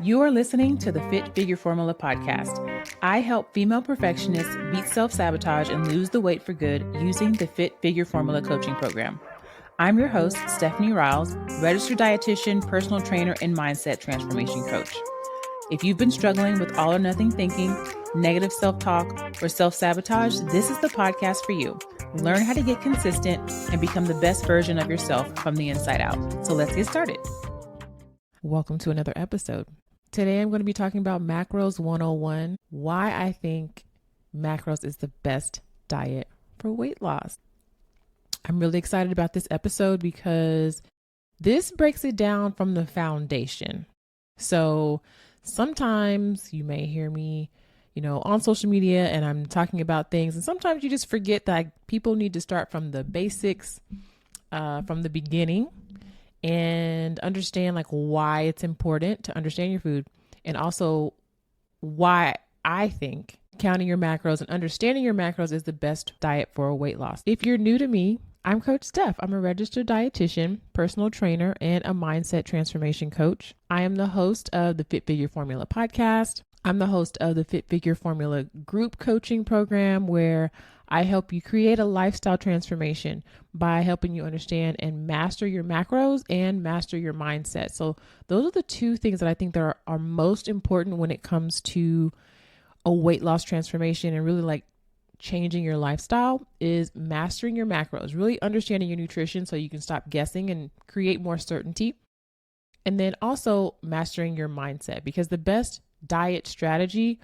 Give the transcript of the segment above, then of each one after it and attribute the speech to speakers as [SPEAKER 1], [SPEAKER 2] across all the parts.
[SPEAKER 1] You are listening to the Fit Figure Formula podcast. I help female perfectionists beat self-sabotage and lose the weight for good using the Fit Figure Formula coaching program. I'm your host, Stephanie Riles, registered dietitian, personal trainer, and mindset transformation coach. If you've been struggling with all or nothing thinking, negative self-talk, or self-sabotage, this is the podcast for you. Learn how to get consistent and become the best version of yourself from the inside out. So let's get started. Welcome to another episode. Today I'm going to be talking about Macros 101, why I think macros is the best diet for weight loss. I'm really excited about this episode because this breaks it down from the foundation. So sometimes you may hear me, on social media and I'm talking about things, and sometimes you just forget that people need to start from the basics, from the beginning, and understand why it's important to understand your food, and also why I think counting your macros and understanding your macros is the best diet for weight loss. If you're new to me, I'm Coach Steph. I'm a registered dietitian, personal trainer, and a mindset transformation coach. I am the host of the Fit Figure Formula podcast. I'm the host of the Fit Figure Formula group coaching program, where I help you create a lifestyle transformation by helping you understand and master your macros and master your mindset. So those are the two things that I think that are most important when it comes to a weight loss transformation and really changing your lifestyle, is mastering your macros, really understanding your nutrition so you can stop guessing and create more certainty. And then also mastering your mindset, because the best diet strategy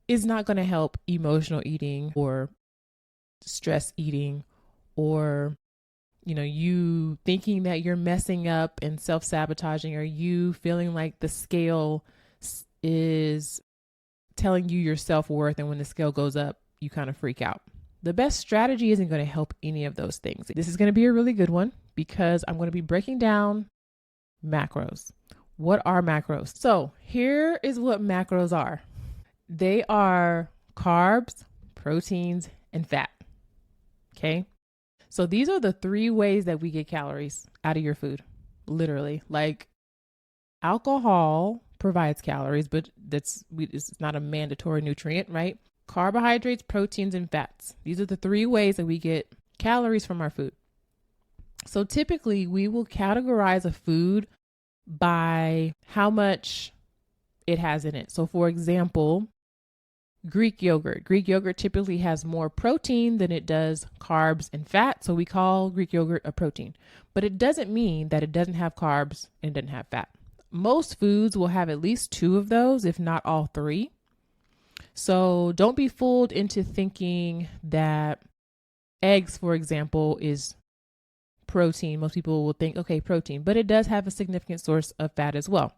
[SPEAKER 1] is not going to help emotional eating or stress eating, or you thinking that you're messing up and self-sabotaging, or you feeling like the scale is telling you your self-worth, and when the scale goes up you kind of freak out. The best strategy isn't going to help any of those things. This is going to be a really good one because I'm going to be breaking down macros. What are macros? So here is what macros are. They are carbs, proteins, and fat. Okay. So these are the three ways that we get calories out of your food. Literally, alcohol provides calories, but it's not a mandatory nutrient, right? Carbohydrates, proteins, and fats. These are the three ways that we get calories from our food. So typically we will categorize a food by how much it has in it. So for example, Greek yogurt. Greek yogurt typically has more protein than it does carbs and fat. So we call Greek yogurt a protein, but it doesn't mean that it doesn't have carbs and doesn't have fat. Most foods will have at least two of those, if not all three. So don't be fooled into thinking that eggs, for example, is protein. Most people will think, okay, protein, but it does have a significant source of fat as well.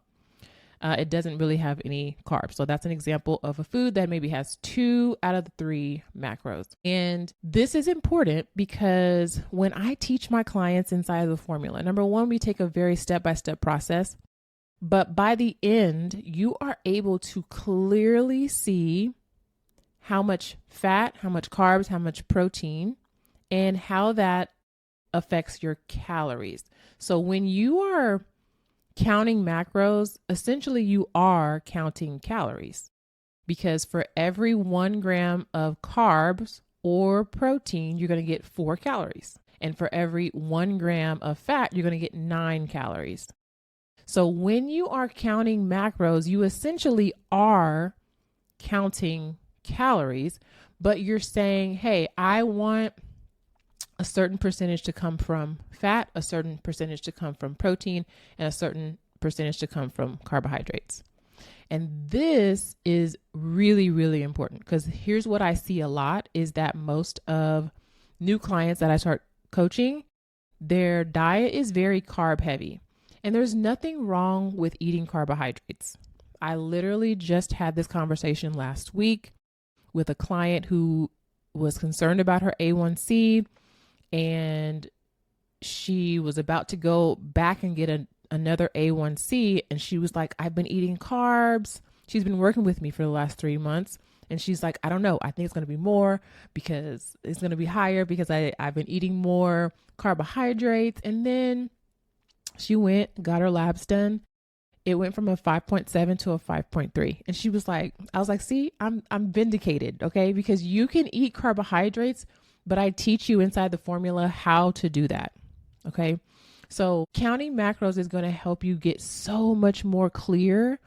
[SPEAKER 1] It doesn't really have any carbs. So that's an example of a food that maybe has 2 out of the 3 macros. And this is important because when I teach my clients inside of the formula, number one, we take a very step-by-step process. But by the end, you are able to clearly see how much fat, how much carbs, how much protein, and how that affects your calories. So when you are counting macros, essentially you are counting calories, because for every 1 gram of carbs or protein, you're going to get 4 calories. And for every 1 gram of fat, you're going to get 9 calories. So when you are counting macros, you essentially are counting calories, but you're saying, hey, I want a certain percentage to come from fat, a certain percentage to come from protein, and a certain percentage to come from carbohydrates. And this is really, really important, because here's what I see a lot is that most of new clients that I start coaching, their diet is very carb heavy. And there's nothing wrong with eating carbohydrates. I literally just had this conversation last week with a client who was concerned about her A1C, and she was about to go back and get another A1C. And she was like, I've been eating carbs. She's been working with me for the last 3 months. And she's like, I don't know. I think it's going to be more, because it's going to be higher because I've been eating more carbohydrates. And then she went, got her labs done, it went from a 5.7 to a 5.3. And she was like, I was like, see, I'm vindicated. Okay. Because you can eat carbohydrates, but I teach you inside the formula how to do that. Okay. So counting macros is going to help you get so much more clear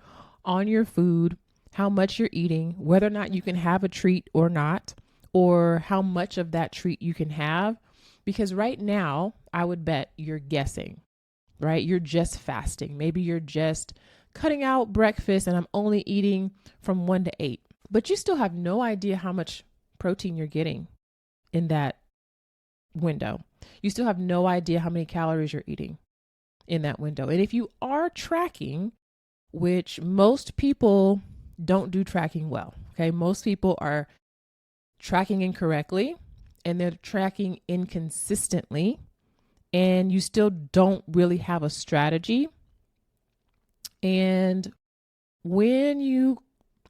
[SPEAKER 1] on your food, how much you're eating, whether or not you can have a treat or not, or how much of that treat you can have. Because right now, I would bet you're guessing, right? You're just fasting. Maybe you're just cutting out breakfast and I'm only eating from 1 to 8, but you still have no idea how much protein you're getting in that window. You still have no idea how many calories you're eating in that window. And if you are tracking, which most people don't do tracking well, okay? Most people are tracking incorrectly and they're tracking inconsistently, and you still don't really have a strategy. And when you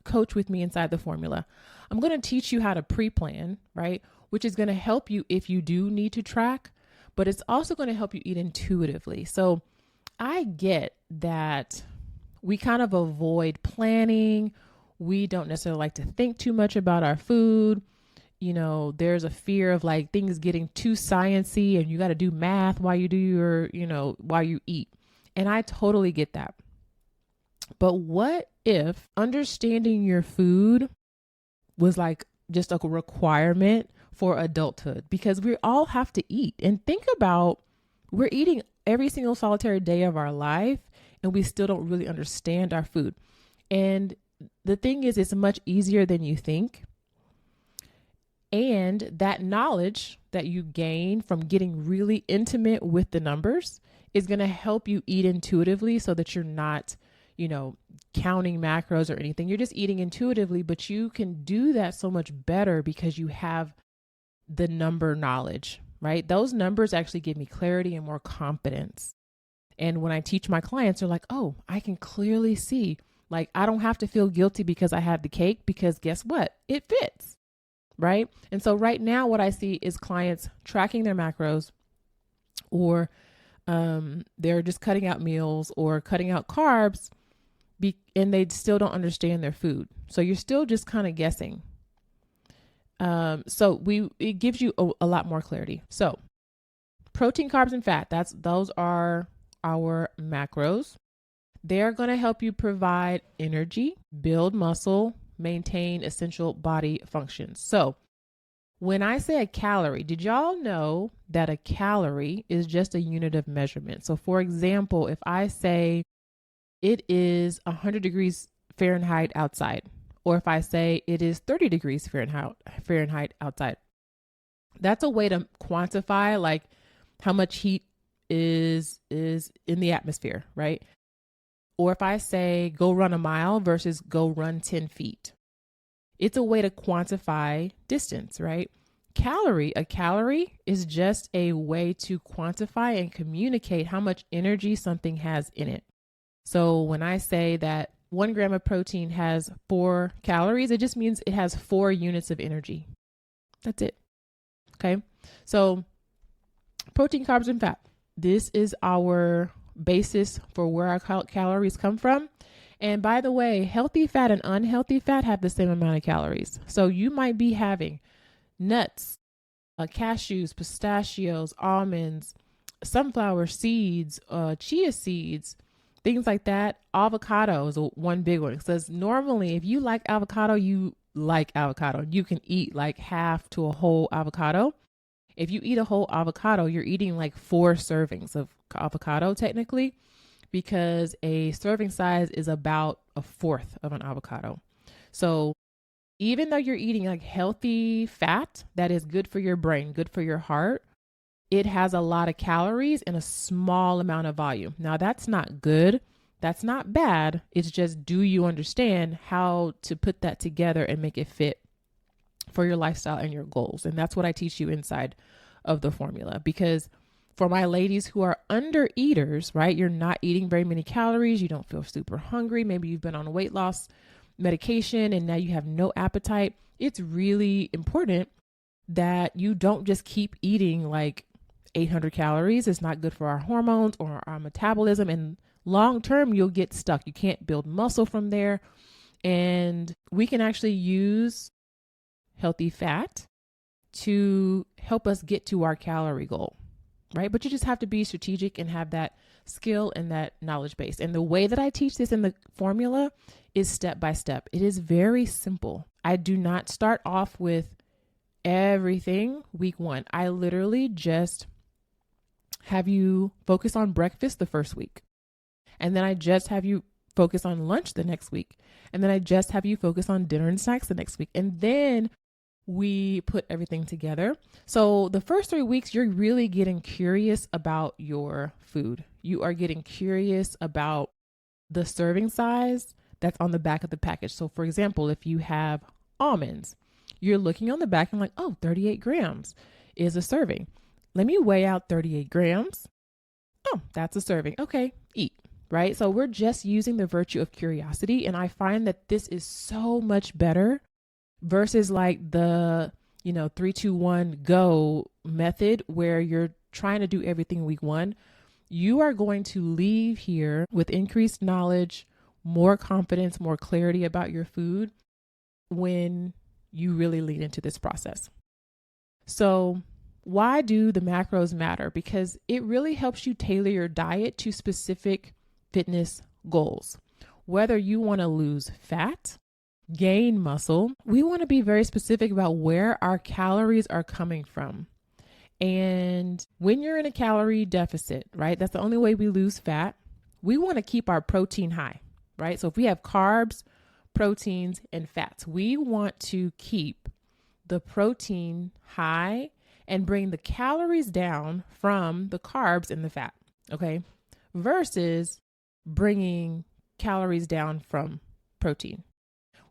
[SPEAKER 1] coach with me inside the formula, I'm going to teach you how to pre-plan, right? Which is going to help you if you do need to track, but it's also going to help you eat intuitively. So I get that we kind of avoid planning. We don't necessarily like to think too much about our food. You know, there's a fear of like things getting too sciencey and you got to do math while you do your, while you eat. And I totally get that. But what if understanding your food was like just a requirement for adulthood? Because we all have to eat. And think about, we're eating every single solitary day of our life and we still don't really understand our food. And the thing is, it's much easier than you think. And that knowledge that you gain from getting really intimate with the numbers is going to help you eat intuitively so that you're not, counting macros or anything. You're just eating intuitively, but you can do that so much better because you have the number knowledge, right? Those numbers actually give me clarity and more confidence. And when I teach my clients, they're like, oh, I can clearly see, like, I don't have to feel guilty because I had the cake, because guess what? It fits. Right. And so right now what I see is clients tracking their macros, or they're just cutting out meals or cutting out carbs and they still don't understand their food. So you're still just kind of guessing. So it gives you a lot more clarity. So protein, carbs, and fat, those are our macros. They're going to help you provide energy, build muscle, maintain essential body functions. So when I say a calorie, did y'all know that a calorie is just a unit of measurement? So for example, if I say it is 100 degrees Fahrenheit outside, or if I say it is 30 degrees Fahrenheit outside, that's a way to quantify like how much heat is in the atmosphere, right? Or if I say go run a mile versus go run 10 feet, it's a way to quantify distance, right? A calorie is just a way to quantify and communicate how much energy something has in it. So when I say that 1 gram of protein has 4 calories, it just means it has 4 units of energy. That's it. Okay. So protein, carbs, and fat. This is our basis for where our calories come from. And by the way, healthy fat and unhealthy fat have the same amount of calories. So you might be having nuts, cashews, pistachios, almonds, sunflower seeds, chia seeds, things like that. Avocado is one big one. It says normally if you like avocado, you like avocado. You can eat like half to a whole avocado. If you eat a whole avocado, you're eating like 4 servings of avocado technically, because a serving size is about a 1/4 of an avocado. So even though you're eating like healthy fat that is good for your brain, good for your heart, it has a lot of calories in a small amount of volume. Now that's not good. That's not bad. It's just, do you understand how to put that together and make it fit for your lifestyle and your goals? And that's what I teach you inside of the formula. Because for my ladies who are under eaters, right? You're not eating very many calories. You don't feel super hungry. Maybe you've been on weight loss medication and now you have no appetite. It's really important that you don't just keep eating like 800 calories. It's not good for our hormones or our metabolism. And long term, you'll get stuck. You can't build muscle from there. And we can actually use healthy fat to help us get to our calorie goal, right? But you just have to be strategic and have that skill and that knowledge base. And the way that I teach this in the formula is step by step. It is very simple. I do not start off with everything week 1. I literally just have you focus on breakfast the first week. And then I just have you focus on lunch the next week. And then I just have you focus on dinner and snacks the next week. And then we put everything together. So the first 3 weeks, you're really getting curious about your food. You are getting curious about the serving size that's on the back of the package. So for example, if you have almonds, you're looking on the back and like, oh, 38 grams is a serving. Let me weigh out 38 grams. Oh, that's a serving. Okay, eat, right? So we're just using the virtue of curiosity. And I find that this is so much better versus like the, 3, 2, 1, go method where you're trying to do everything week 1. You are going to leave here with increased knowledge, more confidence, more clarity about your food when you really lean into this process. So why do the macros matter? Because it really helps you tailor your diet to specific fitness goals. Whether you want to lose fat, gain muscle, we want to be very specific about where our calories are coming from. And when you're in a calorie deficit, right, that's the only way we lose fat. We want to keep our protein high, right? So if we have carbs, proteins, and fats, we want to keep the protein high and bring the calories down from the carbs and the fat, okay? Versus bringing calories down from protein.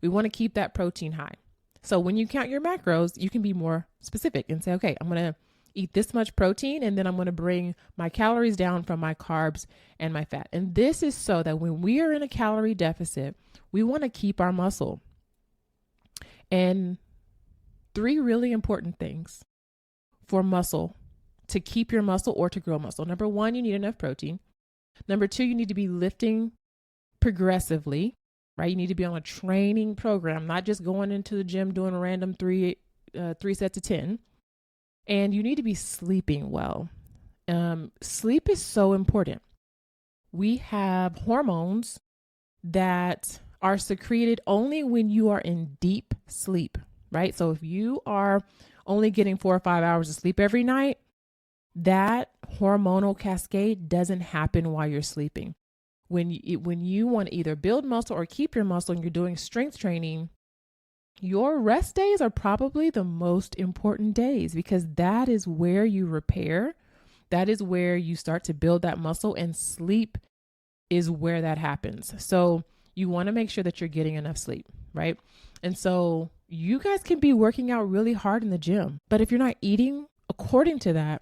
[SPEAKER 1] We want to keep that protein high. So when you count your macros, you can be more specific and say, okay, I'm going to eat this much protein, and then I'm going to bring my calories down from my carbs and my fat. And this is so that when we are in a calorie deficit, we want to keep our muscle. And 3 really important things for muscle, to keep your muscle or to grow muscle. Number 1, you need enough protein. Number 2, you need to be lifting progressively, right? You need to be on a training program, not just going into the gym doing a random 3 sets of 10. And you need to be sleeping well. Sleep is so important. We have hormones that are secreted only when you are in deep sleep, right? So if you are only getting 4 or 5 hours of sleep every night, that hormonal cascade doesn't happen while you're sleeping. When you want to either build muscle or keep your muscle and you're doing strength training, your rest days are probably the most important days because that is where you repair. That is where you start to build that muscle, and sleep is where that happens. So you want to make sure that you're getting enough sleep, right? And so you guys can be working out really hard in the gym, but if you're not eating according to that,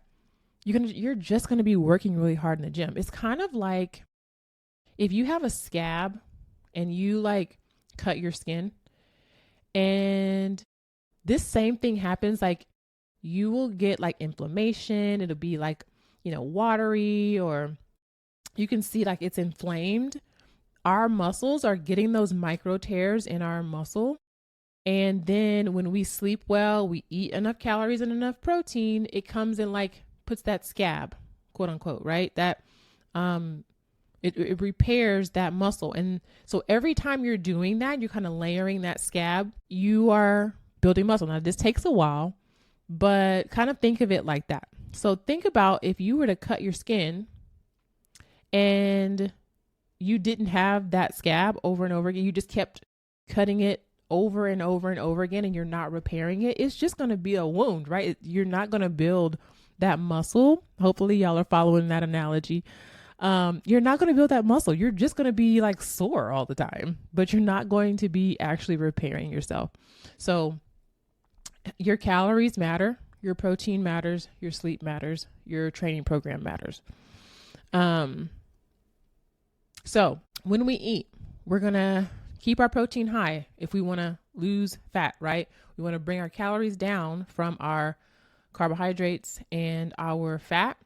[SPEAKER 1] you're just going to be working really hard in the gym. It's kind of like if you have a scab and you like cut your skin, and this same thing happens, like you will get like inflammation. It'll be like, watery, or you can see like it's inflamed. Our muscles are getting those micro tears in our muscle. And then when we sleep well, we eat enough calories and enough protein, it comes in like puts that scab, quote unquote, right? That, it repairs that muscle. And so every time you're doing that, you're kind of layering that scab, you are building muscle. Now, this takes a while, but kind of think of it like that. So think about if you were to cut your skin and you didn't have that scab over and over again, you just kept cutting it over and over and over again, and you're not repairing it, it's just going to be a wound, right? You're not going to build that muscle. Hopefully y'all are following that analogy. You're not going to build that muscle. You're just going to be like sore all the time, but you're not going to be actually repairing yourself. So your calories matter, your protein matters, your sleep matters, your training program matters. So when we eat, we're going to keep our protein high if we want to lose fat, right? We want to bring our calories down from our carbohydrates and our fat.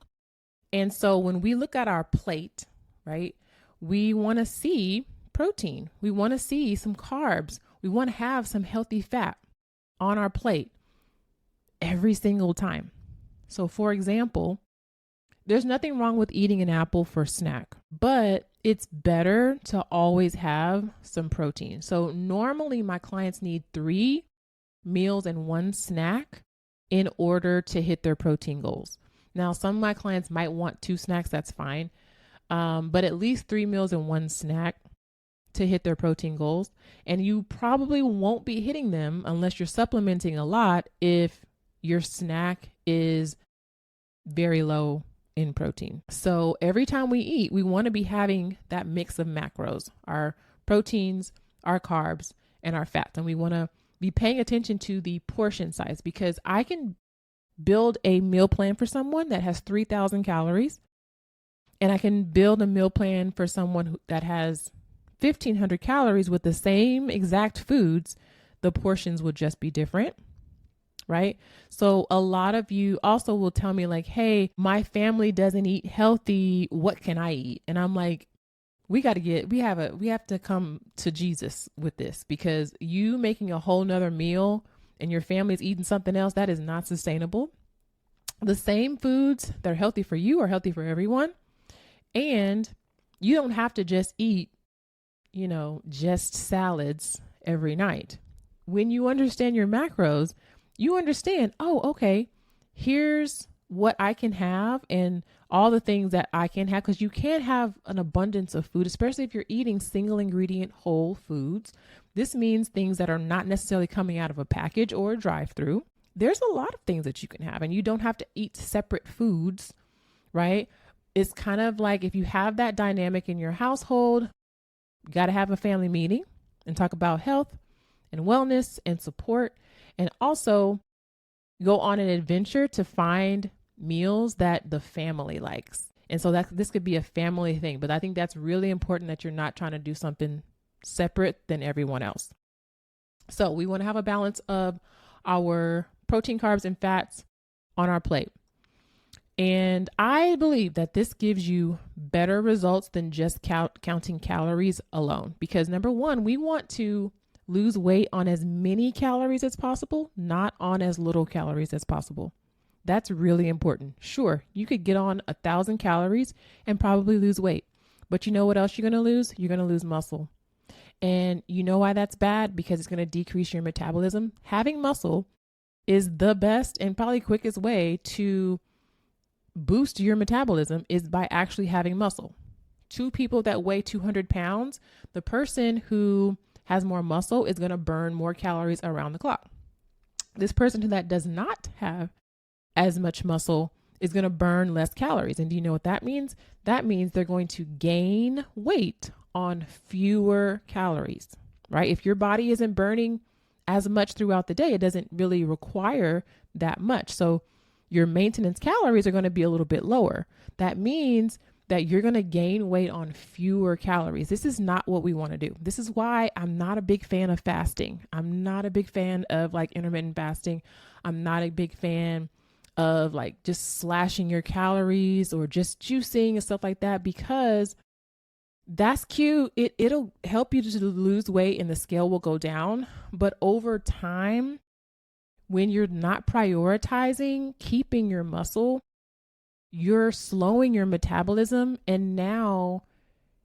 [SPEAKER 1] And so when we look at our plate, right, we want to see protein. We want to see some carbs. We want to have some healthy fat on our plate every single time. So for example, there's nothing wrong with eating an apple for snack, but it's better to always have some protein. So normally my clients need 3 meals and 1 snack in order to hit their protein goals. Now, some of my clients might want 2 snacks, that's fine. But at least 3 meals and 1 snack to hit their protein goals. And you probably won't be hitting them unless you're supplementing a lot if your snack is very low in protein. So every time we eat, we want to be having that mix of macros, our proteins, our carbs, and our fats. And we want to be paying attention to the portion size, because I can build a meal plan for someone that has 3,000 calories, and I can build a meal plan for someone that has 1,500 calories with the same exact foods. The portions will just be different, right? So a lot of you also will tell me like, hey, my family doesn't eat healthy. What can I eat? And I'm like, we have to come to Jesus with this, because you making a whole nother meal and your family's eating something else, that is not sustainable. The same foods that are healthy for you are healthy for everyone. And you don't have to just eat, just salads every night. When you understand your macros, you understand, oh, okay, here's what I can have and all the things that I can have, because you can't have an abundance of food, especially if you're eating single ingredient whole foods. This means things that are not necessarily coming out of a package or a drive-through. There's a lot of things that you can have, and you don't have to eat separate foods, right? It's kind of like if you have that dynamic in your household, you got to have a family meeting and talk about health and wellness and support, and also go on an adventure to find meals that the family likes. And so this could be a family thing, but I think that's really important, that you're not trying to do something separate than everyone else. So we want to have a balance of our protein, carbs, and fats on our plate. And I believe that this gives you better results than just counting calories alone, because number one, we want to lose weight on as many calories as possible, not on as little calories as possible. That's really important. Sure, you could get on 1,000 calories and probably lose weight, but you know what else you're going to lose? You're going to lose muscle. And you know why that's bad? Because it's going to decrease your metabolism. Having muscle is the best and probably quickest way to boost your metabolism is by actually having muscle. 2 people that weigh 200 pounds, the person who has more muscle is going to burn more calories around the clock. This person that does not have as much muscle is going to burn less calories. And do you know what that means? That means they're going to gain weight on fewer calories, right? If your body isn't burning as much throughout the day, it doesn't really require that much. So your maintenance calories are going to be a little bit lower. That means that you're going to gain weight on fewer calories. This is not what we want to do. This is why I'm not a big fan of fasting. I'm not a big fan of like intermittent fasting. I'm not a big fan of like just slashing your calories or just juicing and stuff like that, because that's cute. It'll help you to lose weight and the scale will go down. But over time, when you're not prioritizing keeping your muscle, you're slowing your metabolism, and now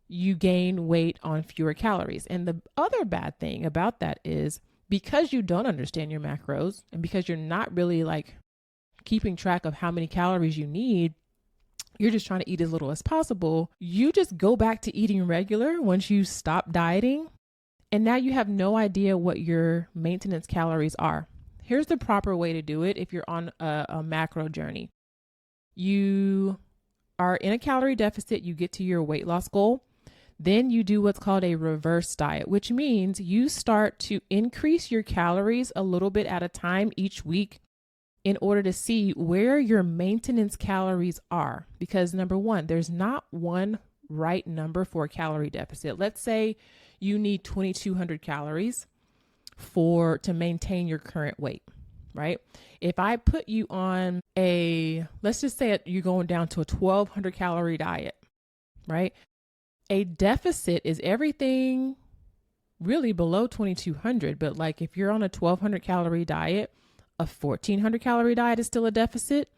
[SPEAKER 1] you gain weight on fewer calories. And the other bad thing about that is, because you don't understand your macros and because you're not really like keeping track of how many calories you need, you're just trying to eat as little as possible. You just go back to eating regular once you stop dieting. And now you have no idea what your maintenance calories are. Here's the proper way to do it if you're on a macro journey. You are in a calorie deficit, you get to your weight loss goal. Then you do what's called a reverse diet, which means you start to increase your calories a little bit at a time each week in order to see where your maintenance calories are. Because number one, there's not one right number for a calorie deficit. Let's say you need 2,200 calories to maintain your current weight, right? If I put you on let's just say you're going down to a 1,200 calorie diet, right? A deficit is everything really below 2200, but like if you're on a 1200 calorie diet, a 1400 calorie diet is still a deficit.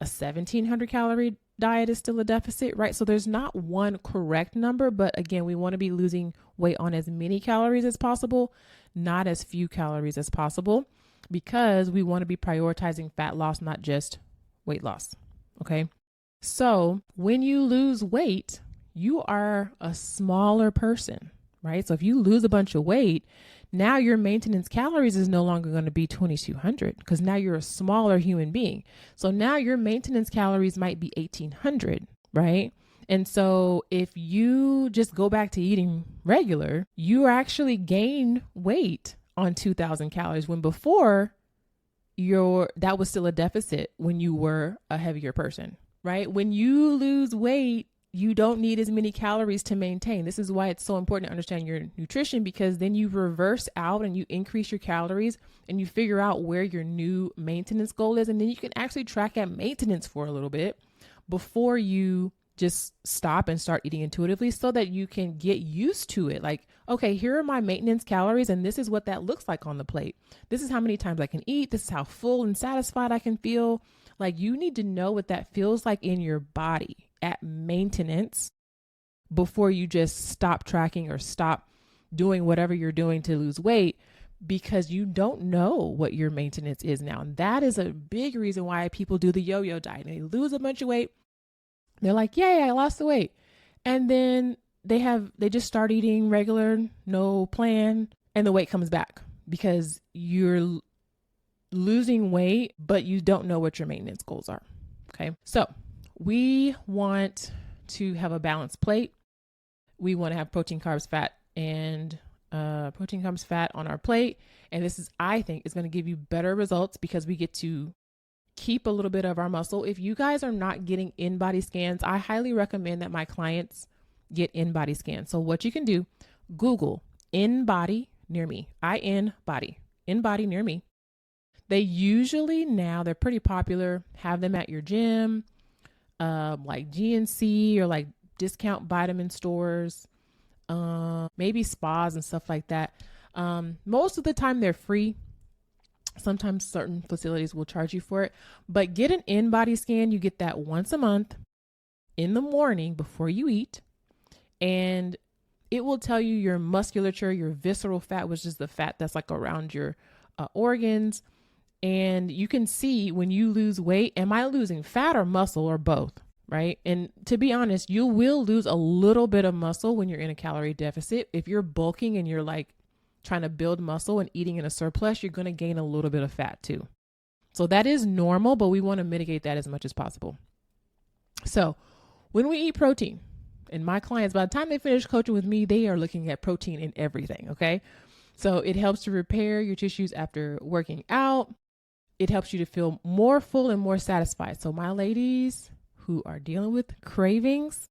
[SPEAKER 1] A 1700 calorie diet is still a deficit, right? So there's not one correct number, but again, we want to be losing weight on as many calories as possible, not as few calories as possible, because we want to be prioritizing fat loss, not just weight loss. Okay. So when you lose weight, you are a smaller person, right? So if you lose a bunch of weight, now your maintenance calories is no longer going to be 2200 because now you're a smaller human being. So now your maintenance calories might be 1800, right? And so if you just go back to eating regular, you actually gain weight on 2000 calories when before that was still a deficit when you were a heavier person, right? When you lose weight, you don't need as many calories to maintain. This is why it's so important to understand your nutrition, because then you reverse out and you increase your calories and you figure out where your new maintenance goal is. And then you can actually track at maintenance for a little bit before you just stop and start eating intuitively so that you can get used to it. Like, okay, here are my maintenance calories and this is what that looks like on the plate. This is how many times I can eat. This is how full and satisfied I can feel. Like, you need to know what that feels like in your body at maintenance before you just stop tracking or stop doing whatever you're doing to lose weight, because you don't know what your maintenance is now. And that is a big reason why people do the yo-yo diet. They lose a bunch of weight. They're like, yay, I lost the weight. And then they just start eating regular, no plan, and the weight comes back because you're losing weight, but you don't know what your maintenance goals are. Okay. So we want to have a balanced plate. We want to have protein, carbs, fat, and protein, carbs, fat on our plate. And this is, I think, is going to give you better results because we get to keep a little bit of our muscle. If you guys are not getting in-body scans, I highly recommend that my clients get in-body scans. So what you can do, Google in-body near me, in-body near me. They usually now, they're pretty popular, have them at your gym, like GNC or like discount vitamin stores, maybe spas and stuff like that. Most of the time they're free. Sometimes certain facilities will charge you for it, but get an in-body scan. You get that once a month in the morning before you eat, and it will tell you your musculature, your visceral fat, which is the fat that's like around your organs. And you can see when you lose weight, am I losing fat or muscle or both, right? And to be honest, you will lose a little bit of muscle when you're in a calorie deficit. If you're bulking and you're like trying to build muscle and eating in a surplus, you're going to gain a little bit of fat too. So that is normal, but we want to mitigate that as much as possible. So when we eat protein, and my clients, by the time they finish coaching with me, they are looking at protein in everything, okay? So it helps to repair your tissues after working out. It helps you to feel more full and more satisfied. So my ladies who are dealing with cravings,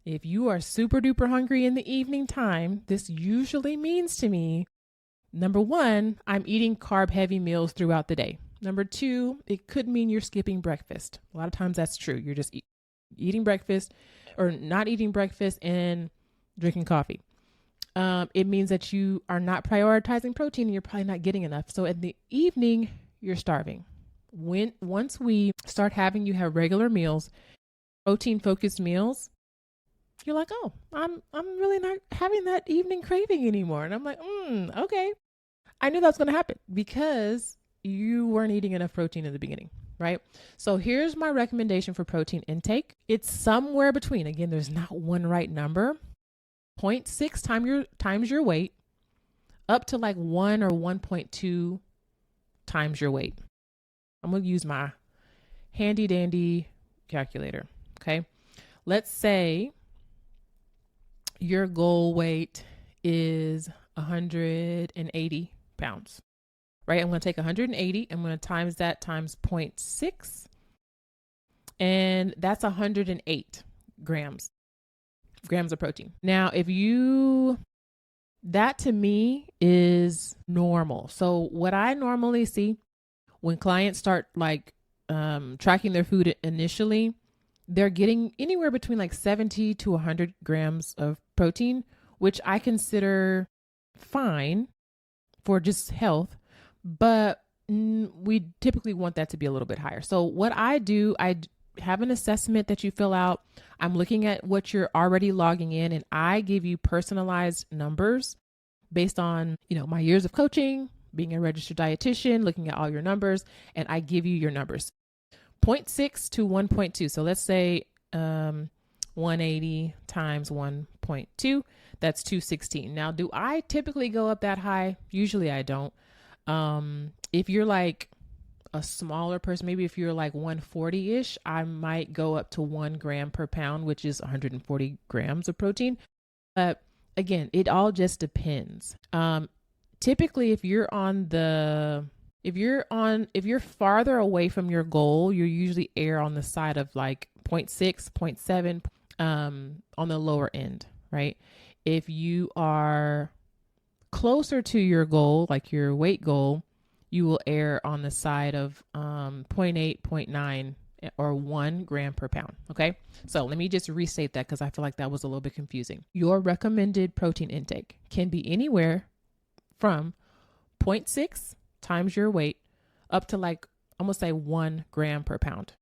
[SPEAKER 1] if you are super duper hungry in the evening time, this usually means to me, number one, I'm eating carb heavy meals throughout the day. Number two, it could mean you're skipping breakfast. A lot of times that's true. You're just eating breakfast or not eating breakfast and drinking coffee. It means that you are not prioritizing protein and you're probably not getting enough. So in the evening, you're starving. Once we start having you have regular meals, protein focused meals, you're like, oh, I'm really not having that evening craving anymore. And I'm like, okay. I knew that's going to happen because you weren't eating enough protein in the beginning, right? So here's my recommendation for protein intake. It's somewhere between, again, there's not one right number, 0.6 times your weight up to like 1 or 1.2 times your weight. I'm going to use my handy dandy calculator. Okay. Let's say your goal weight is 180 pounds, right? I'm going to take 180. I'm going to times that times 0.6. And that's 108 grams of protein. Now, that to me is normal. So what I normally see when clients start like tracking their food initially, they're getting anywhere between like 70 to 100 grams of protein, which I consider fine for just health, but we typically want that to be a little bit higher. So what I do, I have an assessment that you fill out. I'm looking at what you're already logging in, and I give you personalized numbers based on, my years of coaching, being a registered dietitian, looking at all your numbers, and I give you your numbers. 0.6 to 1.2. So let's say 180 times 1.2, that's 216. Now, do I typically go up that high? Usually I don't. If you're like a smaller person, maybe if you're like 140-ish, I might go up to 1 gram per pound, which is 140 grams of protein. But again, it all just depends. Typically, if you're farther away from your goal, you usually err on the side of like 0.6, 0.7, on the lower end, right? If you are closer to your goal, like your weight goal, you will err on the side of 0.8, 0.9, or 1 gram per pound. Okay. So let me just restate that because I feel like that was a little bit confusing. Your recommended protein intake can be anywhere from 0.6 times your weight up to like, I'm going to say 1 gram per pound.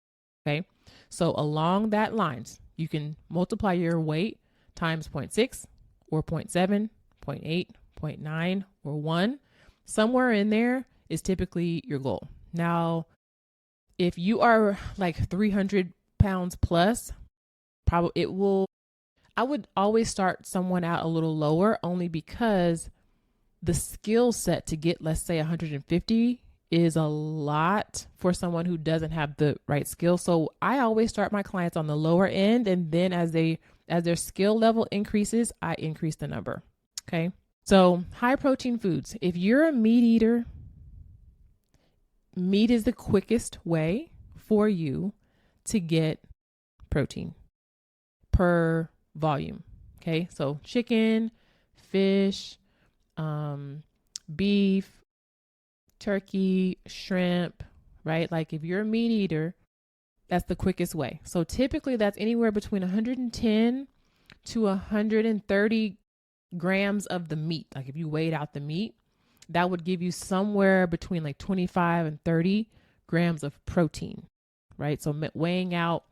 [SPEAKER 1] Okay. So along that lines, you can multiply your weight times 0.6 or 0.7, 0.8, 0.9, or 1. Somewhere in there is typically your goal. Now, if you are like 300 pounds plus, I would always start someone out a little lower, only because the skill set to get, let's say 150 is a lot for someone who doesn't have the right skill. So I always start my clients on the lower end, and then as their skill level increases, I increase the number. Okay. So high protein foods. If you're a meat eater, meat is the quickest way for you to get protein per volume. Okay. So chicken, fish, beef, turkey, shrimp, right? Like if you're a meat eater, that's the quickest way. So typically that's anywhere between 110 to 130 grams of the meat. Like if you weighed out the meat, that would give you somewhere between like 25 and 30 grams of protein, right? So weighing out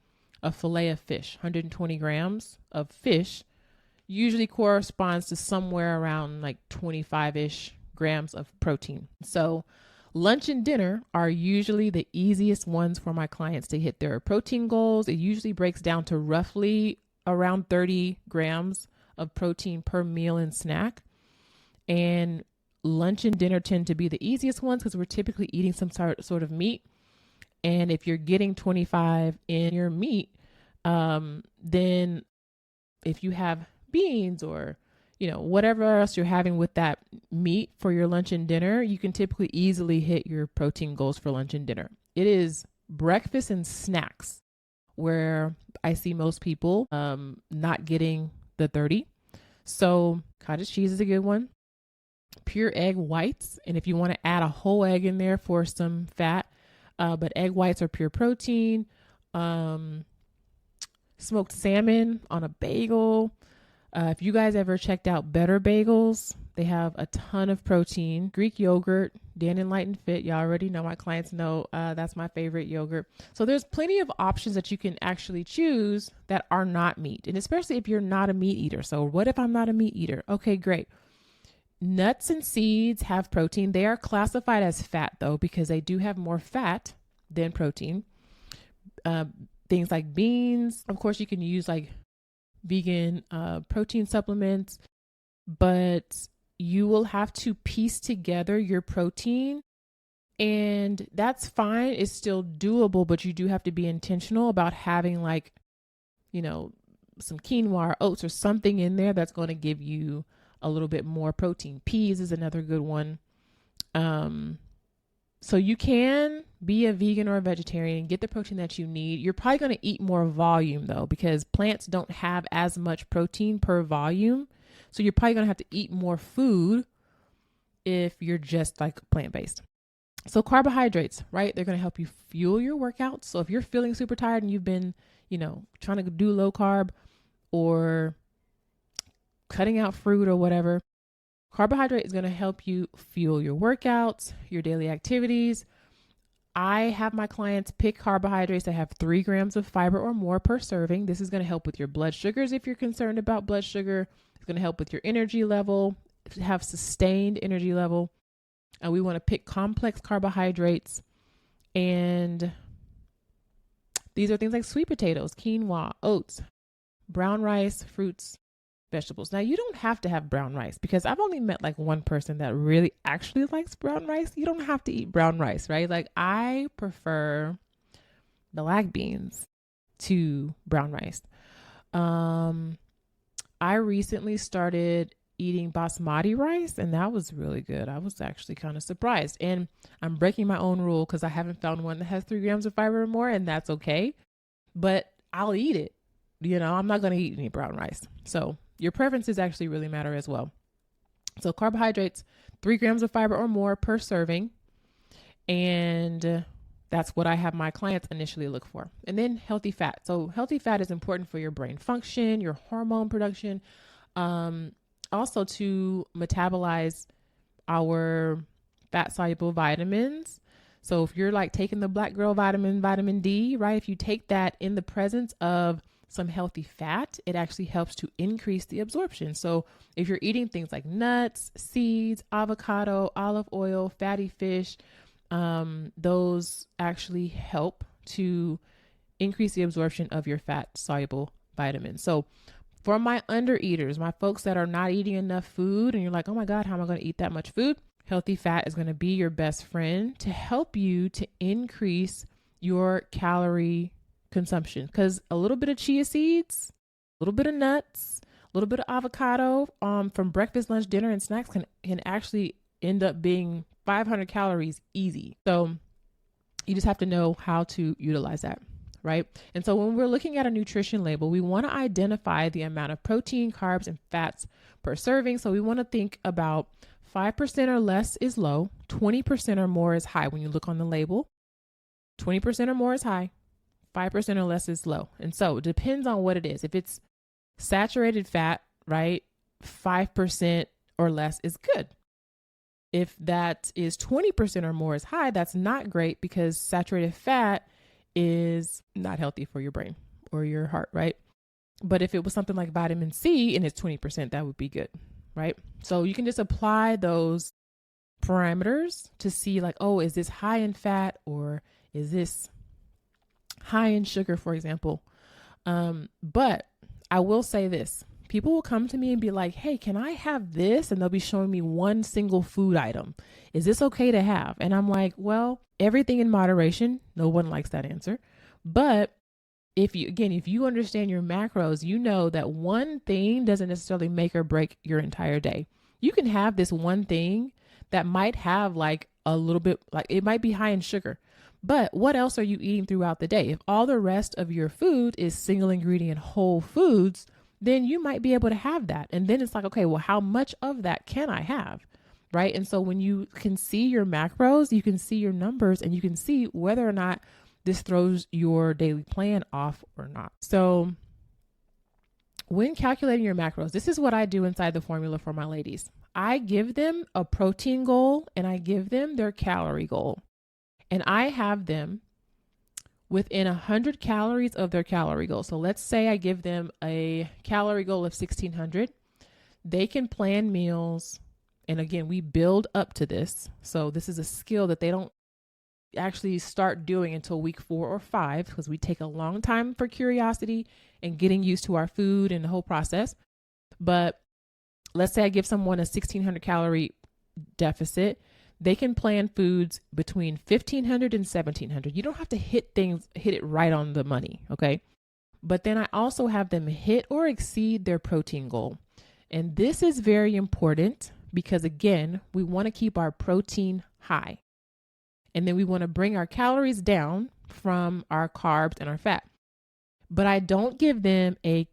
[SPEAKER 1] a fillet of fish, 120 grams of fish usually corresponds to somewhere around like 25-ish grams of protein. So lunch and dinner are usually the easiest ones for my clients to hit their protein goals. It usually breaks down to roughly around 30 grams of protein per meal and snack. And lunch and dinner tend to be the easiest ones because we're typically eating some sort of meat. And if you're getting 25 in your meat, then if you have beans or whatever else you're having with that meat for your lunch and dinner, you can typically easily hit your protein goals for lunch and dinner. It is breakfast and snacks where I see most people not getting the 30. So cottage cheese is a good one. Pure egg whites. And if you want to add a whole egg in there for some fat, but egg whites are pure protein. Smoked salmon on a bagel. If you guys ever checked out Better Bagels, they have a ton of protein. Greek yogurt, Dan and Light and Fit. Y'all already know, my clients know that's my favorite yogurt. So there's plenty of options that you can actually choose that are not meat. And especially if you're not a meat eater. So what if I'm not a meat eater? Okay, great. Nuts and seeds have protein. They are classified as fat though, because they do have more fat than protein. Things like beans. Of course, you can use like vegan protein supplements, but you will have to piece together your protein, and that's fine. It's still doable, but you do have to be intentional about having like, some quinoa or oats or something in there that's going to give you a little bit more protein. Peas is another good one. So you can be a vegan or a vegetarian and get the protein that you need. You're probably going to eat more volume though, because plants don't have as much protein per volume. So you're probably going to have to eat more food if you're just like plant-based. So carbohydrates, right? They're going to help you fuel your workouts. So if you're feeling super tired and you've been, trying to do low carb or cutting out fruit or whatever, carbohydrate is going to help you fuel your workouts, your daily activities. I have my clients pick carbohydrates that have 3 grams of fiber or more per serving. This is going to help with your blood sugars if you're concerned about blood sugar. It's going to help with your energy level, have sustained energy level. And we want to pick complex carbohydrates. And these are things like sweet potatoes, quinoa, oats, brown rice, fruits, vegetables. Now, you don't have to have brown rice, because I've only met like one person that really actually likes brown rice. You don't have to eat brown rice, right? Like, I prefer black beans to brown rice. I recently started eating basmati rice, and that was really good. I was actually kind of surprised, and I'm breaking my own rule because I haven't found one that has 3 grams of fiber or more, and that's okay, but I'll eat it. I'm not going to eat any brown rice. So your preferences actually really matter as well. So carbohydrates, 3 grams of fiber or more per serving. And that's what I have my clients initially look for. And then healthy fat. So healthy fat is important for your brain function, your hormone production, also to metabolize our fat soluble vitamins. So if you're like taking the black girl vitamin D, right? If you take that in the presence of some healthy fat, it actually helps to increase the absorption. So if you're eating things like nuts, seeds, avocado, olive oil, fatty fish, those actually help to increase the absorption of your fat soluble vitamins. So for my undereaters, my folks that are not eating enough food, and you're like, oh my God, how am I going to eat that much food? Healthy fat is going to be your best friend to help you to increase your calorie consumption, because a little bit of chia seeds, a little bit of nuts, a little bit of avocado from breakfast, lunch, dinner, and snacks can actually end up being 500 calories easy. So you just have to know how to utilize that, right? And so when we're looking at a nutrition label, we want to identify the amount of protein, carbs, and fats per serving. So we want to think about 5% or less is low, 20% or more is high. When you look on the label, 20% or more is high, 5% or less is low. And so it depends on what it is. If it's saturated fat, right, 5% or less is good. If that is 20% or more is high, that's not great, because saturated fat is not healthy for your brain or your heart, right? But if it was something like vitamin C and it's 20%, that would be good, right? So you can just apply those parameters to see like, oh, is this high in fat or is this high in sugar, for example. But I will say this. People will come to me and be like, hey, can I have this? And they'll be showing me one single food item. Is this okay to have? And I'm like, well, everything in moderation. No one likes that answer. But if you understand your macros, you know that one thing doesn't necessarily make or break your entire day. You can have this one thing that might have like a little bit, like it might be high in sugar. But what else are you eating throughout the day? If all the rest of your food is single ingredient whole foods, then you might be able to have that. And then it's like, okay, well, how much of that can I have? Right. And so when you can see your macros, you can see your numbers, and you can see whether or not this throws your daily plan off or not. So when calculating your macros, this is what I do inside the formula for my ladies. I give them a protein goal and I give them their calorie goal. And I have them within 100 calories of their calorie goal. So let's say I give them a calorie goal of 1,600. They can plan meals. And again, we build up to this. So this is a skill that they don't actually start doing until week 4 or 5, because we take a long time for curiosity and getting used to our food and the whole process. But let's say I give someone a 1,600 calorie deficit. They can plan foods between 1,500 and 1,700. You don't have to hit it right on the money, okay? But then I also have them hit or exceed their protein goal. And this is very important because, again, we want to keep our protein high. And then we want to bring our calories down from our carbs and our fat. But I don't give them a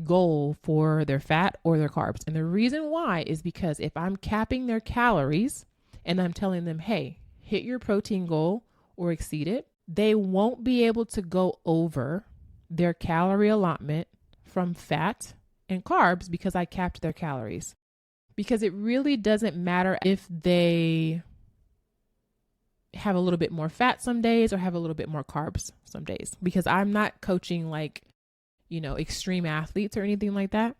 [SPEAKER 1] goal for their fat or their carbs. And the reason why is because if I'm capping their calories and I'm telling them, hey, hit your protein goal or exceed it, they won't be able to go over their calorie allotment from fat and carbs because I capped their calories. Because it really doesn't matter if they have a little bit more fat some days or have a little bit more carbs some days, because I'm not coaching like, extreme athletes or anything like that.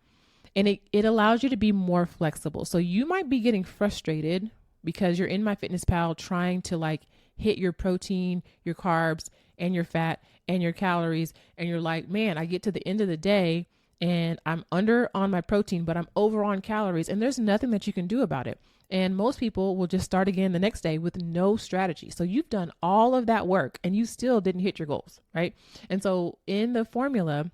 [SPEAKER 1] And it allows you to be more flexible. So you might be getting frustrated because you're in MyFitnessPal trying to like hit your protein, your carbs, and your fat and your calories. And you're like, man, I get to the end of the day and I'm under on my protein, but I'm over on calories. And there's nothing that you can do about it. And most people will just start again the next day with no strategy. So you've done all of that work and you still didn't hit your goals, right? And so in the formula,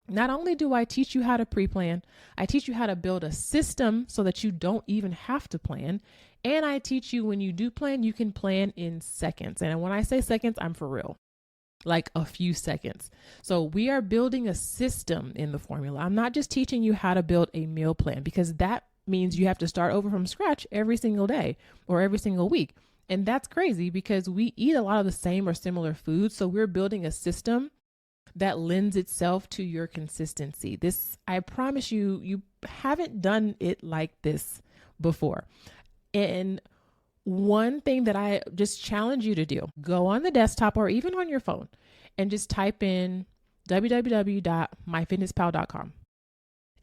[SPEAKER 1] not only do I teach you how to pre-plan, I teach you how to build a system so that you don't even have to plan. And I teach you when you do plan, you can plan in seconds. And when I say seconds, I'm for real, like a few seconds. So we are building a system in the formula. I'm not just teaching you how to build a meal plan, because that means you have to start over from scratch every single day or every single week. And that's crazy because we eat a lot of the same or similar foods. So we're building a system that lends itself to your consistency. This, I promise you, you haven't done it like this before. And one thing that I just challenge you to do, go on the desktop or even on your phone and just type in www.myfitnesspal.com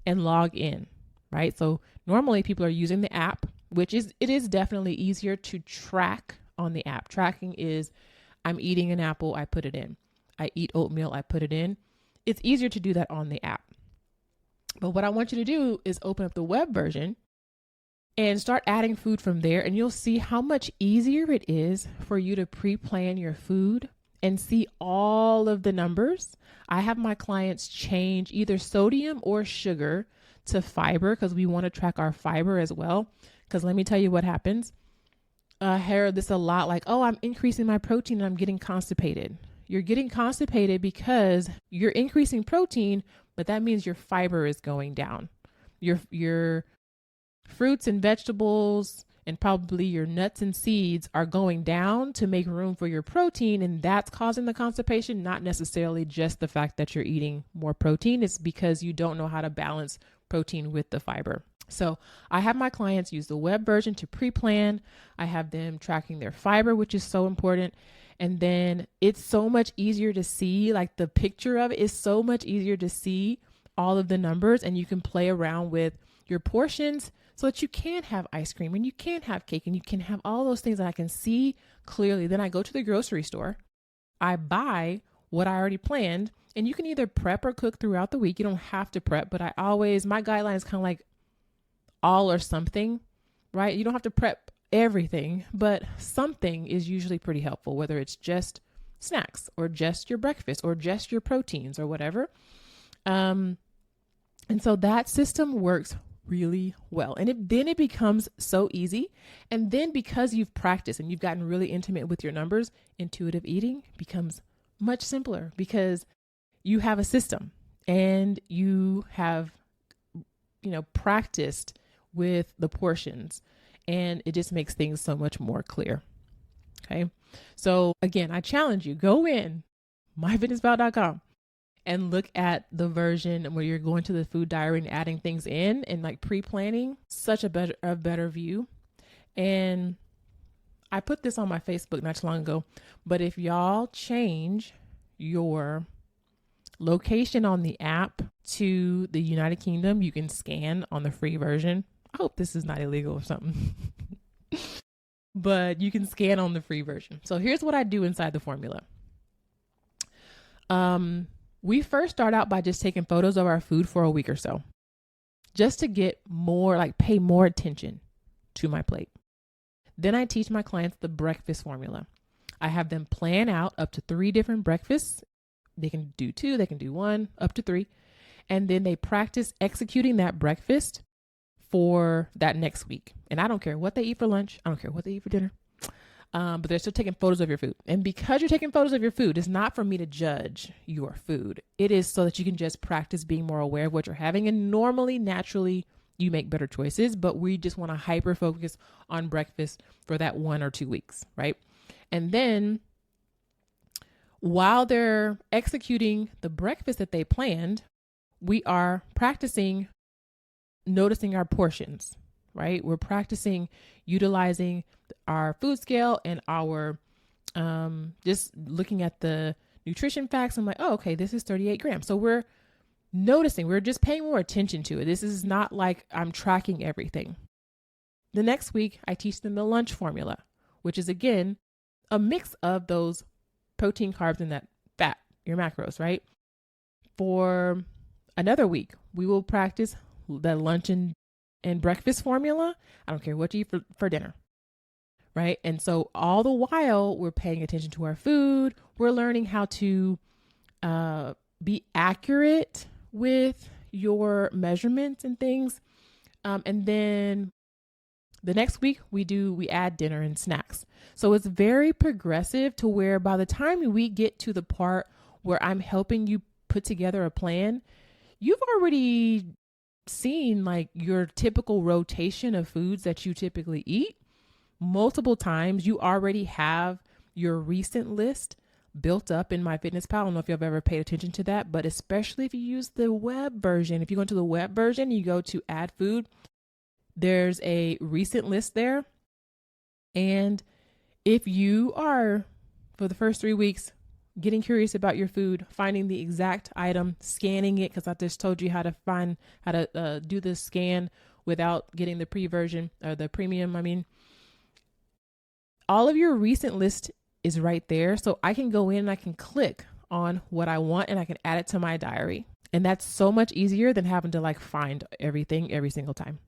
[SPEAKER 1] and log in, right? So normally people are using the app, it is definitely easier to track on the app. Tracking is, I'm eating an apple, I put it in. I eat oatmeal, I put it in. It's easier to do that on the app. But what I want you to do is open up the web version and start adding food from there. And you'll see how much easier it is for you to pre-plan your food and see all of the numbers. I have my clients change either sodium or sugar to fiber because we want to track our fiber as well. Because let me tell you what happens. I hear this a lot, like, oh, I'm increasing my protein and I'm getting constipated. You're getting constipated because you're increasing protein, but that means your fiber is going down. Your fruits and vegetables and probably your nuts and seeds are going down to make room for your protein, and that's causing the constipation, not necessarily just the fact that you're eating more protein. It's because you don't know how to balance protein with the fiber. So I have my clients use the web version to pre-plan. I have them tracking their fiber, which is so important. And then it's so much easier to see, like the picture of it is so much easier to see all of the numbers, and you can play around with your portions so that you can have ice cream and you can have cake and you can have all those things that I can see clearly. Then I go to the grocery store, I buy what I already planned, and you can either prep or cook throughout the week. You don't have to prep, but my guideline is kind of like all or something, right? You don't have to prep everything, but something is usually pretty helpful, whether it's just snacks or just your breakfast or just your proteins or whatever. And so that system works really well. And then it becomes so easy. And then because you've practiced and you've gotten really intimate with your numbers, intuitive eating becomes much simpler because you have a system and you have, practiced with the portions, and it just makes things so much more clear. Okay. So again, I challenge you, go in myfitnesspal.com and look at the version where you're going to the food diary and adding things in and like pre-planning, such a better view. And I put this on my Facebook not too long ago, but if y'all change your location on the app to the United Kingdom, you can scan on the free version. I hope this is not illegal or something, but you can scan on the free version. So here's what I do inside the formula. We first start out by just taking photos of our food for a week or so, just to get more, pay more attention to my plate. Then I teach my clients the breakfast formula. I have them plan out up to 3 different breakfasts. They can do 2, they can do 1, up to 3. And then they practice executing that breakfast for that next week. And I don't care what they eat for lunch. I don't care what they eat for dinner. But they're still taking photos of your food. And because you're taking photos of your food, it's not for me to judge your food. It is so that you can just practice being more aware of what you're having. And normally, naturally, you make better choices, but we just want to hyper focus on breakfast for that 1 or 2 weeks, right? And then while they're executing the breakfast that they planned, we are practicing noticing our portions, right? We're practicing utilizing our food scale and our just looking at the nutrition facts. I'm like, oh, okay, this is 38 grams. So we're noticing, we're just paying more attention to it. This is not like I'm tracking everything. The next week, I teach them the lunch formula, which is again, a mix of those protein, carbs, and that fat, your macros, right? For another week, we will practice the lunch and breakfast formula. I don't care what you eat for dinner, right? And so all the while we're paying attention to our food, we're learning how to be accurate with your measurements and things. And then the next week we add dinner and snacks. So it's very progressive to where by the time we get to the part where I'm helping you put together a plan, you've already seen like your typical rotation of foods that you typically eat multiple times. You already have your recent list built up in MyFitnessPal. I don't know if you've ever paid attention to that, but especially if you use the web version, if you go into the web version, you go to add food, there's a recent list there. And if you are, for the first 3 weeks, getting curious about your food, finding the exact item, scanning it, because I just told you how to do the scan without getting the pre-version or the premium. All of your recent list is right there. So I can go in and I can click on what I want and I can add it to my diary. And that's so much easier than having to like find everything every single time.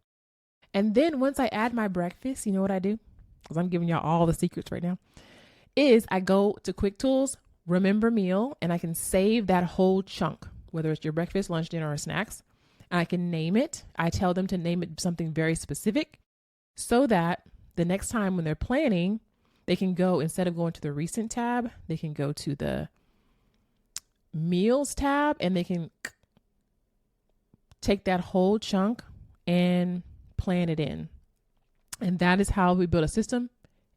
[SPEAKER 1] And then once I add my breakfast, you know what I do? Because I'm giving y'all all the secrets right now, is I go to Quick Tools, Remember Meal, and I can save that whole chunk, whether it's your breakfast, lunch, dinner, or snacks. And I can name it. I tell them to name it something very specific so that the next time when they're planning, they can go, instead of going to the recent tab, they can go to the meals tab and they can take that whole chunk and plan it in. And that is how we build a system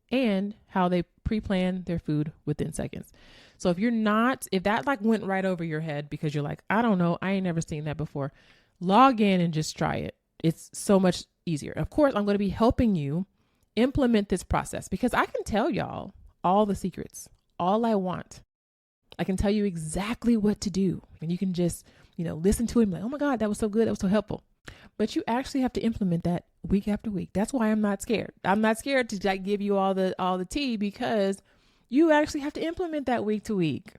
[SPEAKER 1] and how they pre-plan their food within seconds. So if that like went right over your head because you're like, I don't know, I ain't never seen that before, log in and just try it. It's so much easier. Of course, I'm going to be helping you implement this process because I can tell y'all all the secrets, all I want. I can tell you exactly what to do. And you can just, listen to it and be like, oh my God, that was so good. That was so helpful. But you actually have to implement that week after week. That's why I'm not scared. I'm not scared to like give you all the tea because you actually have to implement that week to week.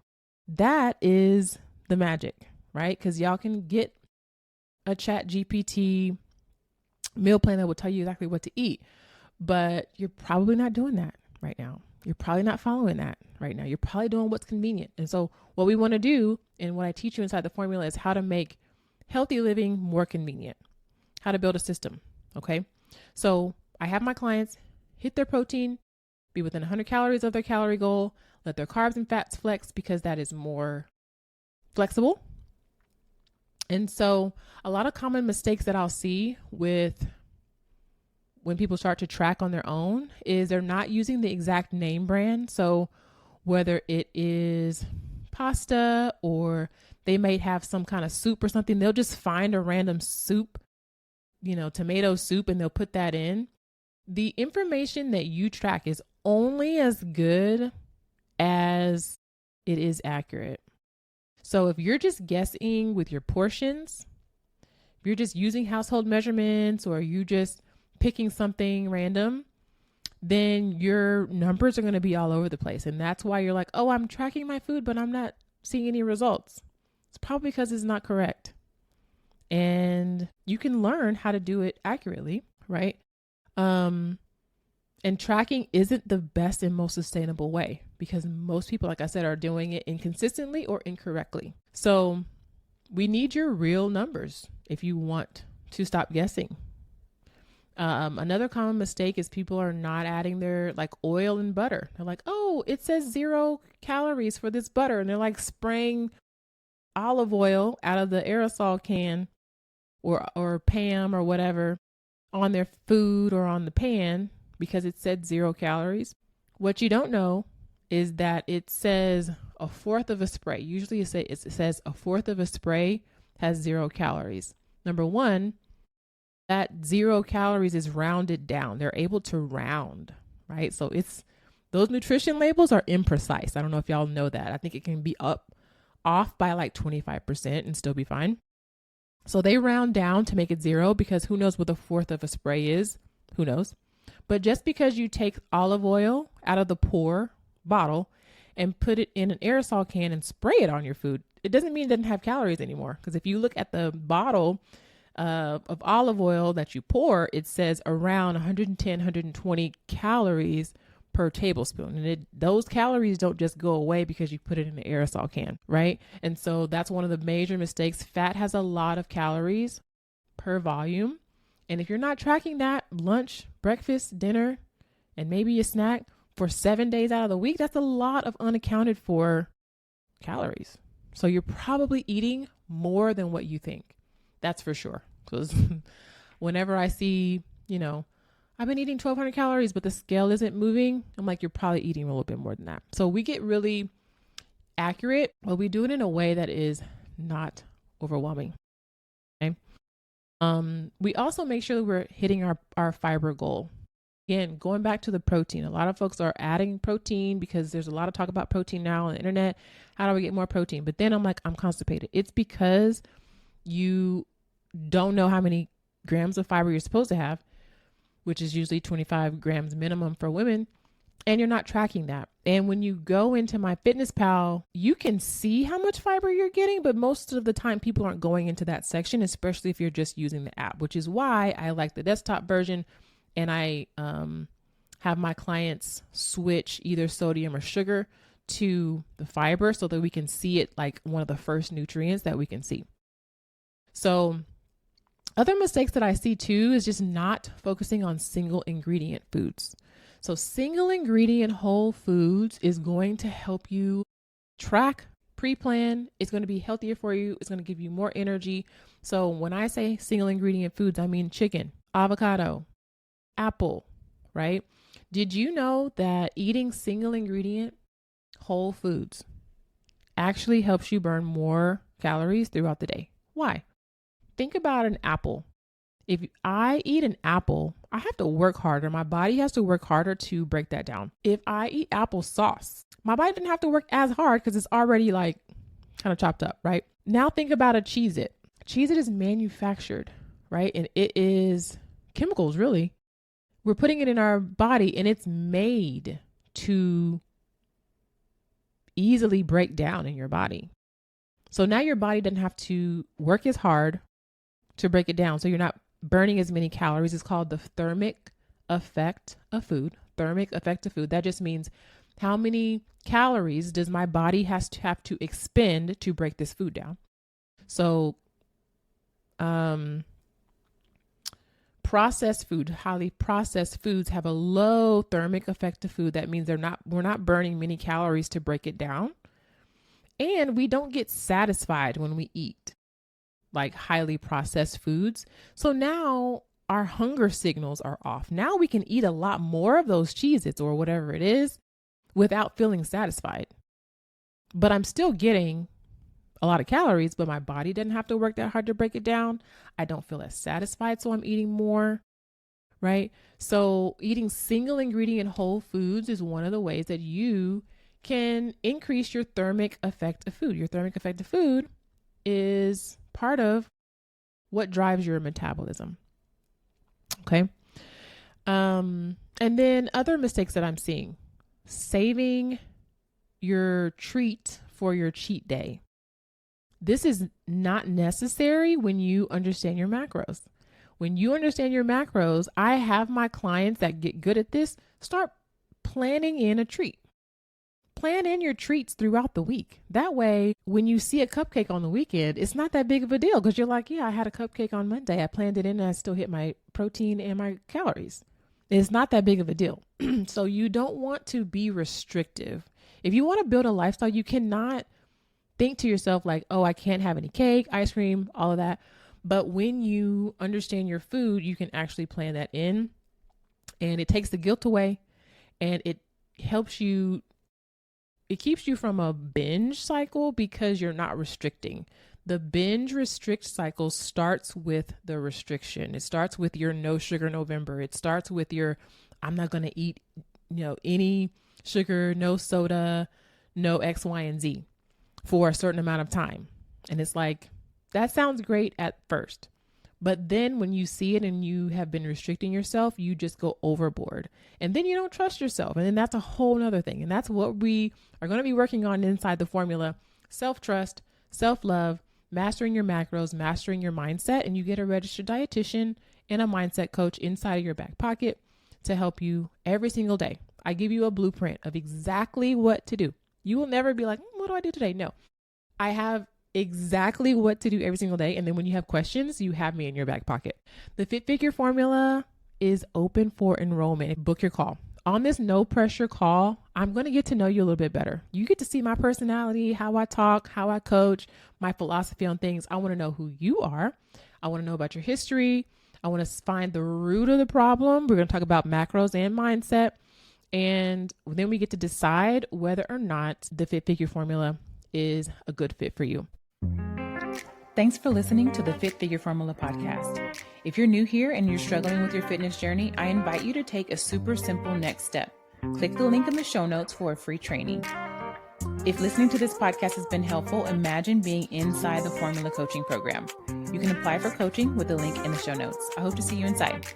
[SPEAKER 1] That is the magic, right? Because y'all can get a Chat GPT meal plan that will tell you exactly what to eat. But you're probably not doing that right now. You're probably not following that right now. You're probably doing what's convenient. And so what we want to do and what I teach you inside the formula is how to make healthy living more convenient, how to build a system. Okay. So I have my clients hit their protein, be within 100 calories of their calorie goal, let their carbs and fats flex because that is more flexible. And so a lot of common mistakes that I'll see with when people start to track on their own is they're not using the exact name brand. So whether it is pasta or they might have some kind of soup or something, they'll just find a random soup, tomato soup, and they'll put that in. The information that you track is only as good as it is accurate. So if you're just guessing with your portions, if you're just using household measurements or you just picking something random, then your numbers are going to be all over the place. And that's why you're like, oh, I'm tracking my food, but I'm not seeing any results. It's probably because it's not correct. And you can learn how to do it accurately, right? And tracking isn't the best and most sustainable way because most people, like I said, are doing it inconsistently or incorrectly. So we need your real numbers if you want to stop guessing. Another common mistake is people are not adding their like oil and butter. They're like, oh, it says 0 calories for this butter. And they're like spraying olive oil out of the aerosol can or Pam or whatever on their food or on the pan because it said 0 calories. What you don't know is that it says a fourth of a spray. Usually it says a fourth of a spray has 0 calories. Number one, that 0 calories is rounded down. They're able to round, right? So those nutrition labels are imprecise. I don't know if y'all know that. I think it can be off by like 25% and still be fine. So they round down to make it 0 because who knows what a fourth of a spray is? Who knows? But just because you take olive oil out of the pour bottle and put it in an aerosol can and spray it on your food, it doesn't mean it doesn't have calories anymore. Because if you look at the bottle of olive oil that you pour, it says around 110, 120 calories per tablespoon. And those calories don't just go away because you put it in an aerosol can, right? And so that's one of the major mistakes. Fat has a lot of calories per volume. And if you're not tracking that lunch, breakfast, dinner, and maybe a snack for 7 days out of the week, that's a lot of unaccounted for calories. So you're probably eating more than what you think. That's for sure. Because whenever I see, I've been eating 1,200 calories, but the scale isn't moving, I'm like, you're probably eating a little bit more than that. So we get really accurate, but we do it in a way that is not overwhelming. Okay. We also make sure that we're hitting our fiber goal. Again, going back to the protein, a lot of folks are adding protein because there's a lot of talk about protein now on the internet. How do we get more protein? But then I'm like, I'm constipated. It's because you don't know how many grams of fiber you're supposed to have, which is usually 25 grams minimum for women, and you're not tracking that. And when you go into MyFitnessPal, you can see how much fiber you're getting, but most of the time people aren't going into that section, especially if you're just using the app, which is why I like the desktop version. And I have my clients switch either sodium or sugar to the fiber so that we can see it like one of the first nutrients that we can see. So other mistakes that I see too is just not focusing on single ingredient foods. So single ingredient whole foods is going to help you track, pre-plan. It's going to be healthier for you. It's going to give you more energy. So when I say single ingredient foods, I mean chicken, avocado, apple, right? Did you know that eating single ingredient whole foods actually helps you burn more calories throughout the day? Why? Think about an apple. If I eat an apple, I have to work harder. My body has to work harder to break that down. If I eat applesauce, my body didn't have to work as hard because it's already like kind of chopped up, right? Now think about a Cheez-It. Cheez-It is manufactured, right? And it is chemicals, really. We're putting it in our body and it's made to easily break down in your body. So now your body doesn't have to work as hard to break it down. So you're not burning as many calories. It's called the thermic effect of food. Thermic effect of food. That just means how many calories does my body have to expend to break this food down. So, processed food, highly processed foods have a low thermic effect of food. That means we're not burning many calories to break it down. And we don't get satisfied when we eat like highly processed foods. So now our hunger signals are off. Now we can eat a lot more of those Cheez-Its or whatever it is without feeling satisfied. But I'm still getting a lot of calories, but my body doesn't have to work that hard to break it down. I don't feel as satisfied, so I'm eating more, right? So eating single ingredient whole foods is one of the ways that you can increase your thermic effect of food. Your thermic effect of food is part of what drives your metabolism. Okay. And then other mistakes that I'm seeing, saving your treat for your cheat day. This is not necessary when you understand your macros. When you understand your macros, I have my clients that get good at this, start planning in a treat. Plan in your treats throughout the week. That way, when you see a cupcake on the weekend, it's not that big of a deal because you're like, yeah, I had a cupcake on Monday. I planned it in and I still hit my protein and my calories. It's not that big of a deal. So you don't want to be restrictive. If you want to build a lifestyle, you cannot think to yourself like, oh, I can't have any cake, ice cream, all of that. But when you understand your food, you can actually plan that in, and it takes the guilt away and it helps you
[SPEAKER 2] keeps you from a binge cycle because you're not restricting. The binge restrict cycle starts with the restriction. It starts with your no sugar November. It starts with your, I'm not going to eat, any sugar, no soda, no X, Y, and Z for a certain amount of time. And it's like, that sounds great at first. But then when you see it and you have been restricting yourself, you just go overboard. And then you don't trust yourself. And then that's a whole nother thing. And that's what we are going to be working on inside the formula. Self-trust, self-love, mastering your macros, mastering your mindset. And you get a registered dietitian and a mindset coach inside of your back pocket to help you every single day. I give you a blueprint of exactly what to do. You will never be like, what do I do today? No, I have exactly what to do every single day. And then when you have questions, you have me in your back pocket. The Fit Figure formula is open for enrollment. Book your call. On this no pressure call, I'm going to get to know you a little bit better. You get to see my personality, how I talk, how I coach, my philosophy on things. I want to know who you are. I want to know about your history. I want to find the root of the problem. We're going to talk about macros and mindset. And then we get to decide whether or not the Fit Figure formula is a good fit for you.
[SPEAKER 1] Thanks for listening to the Fit Figure Formula podcast. If you're new here and you're struggling with your fitness journey, I invite you to take a super simple next step. Click the link in the show notes for a free training. If listening to this podcast has been helpful, imagine being inside the Formula Coaching Program. You can apply for coaching with the link in the show notes. I hope to see you inside.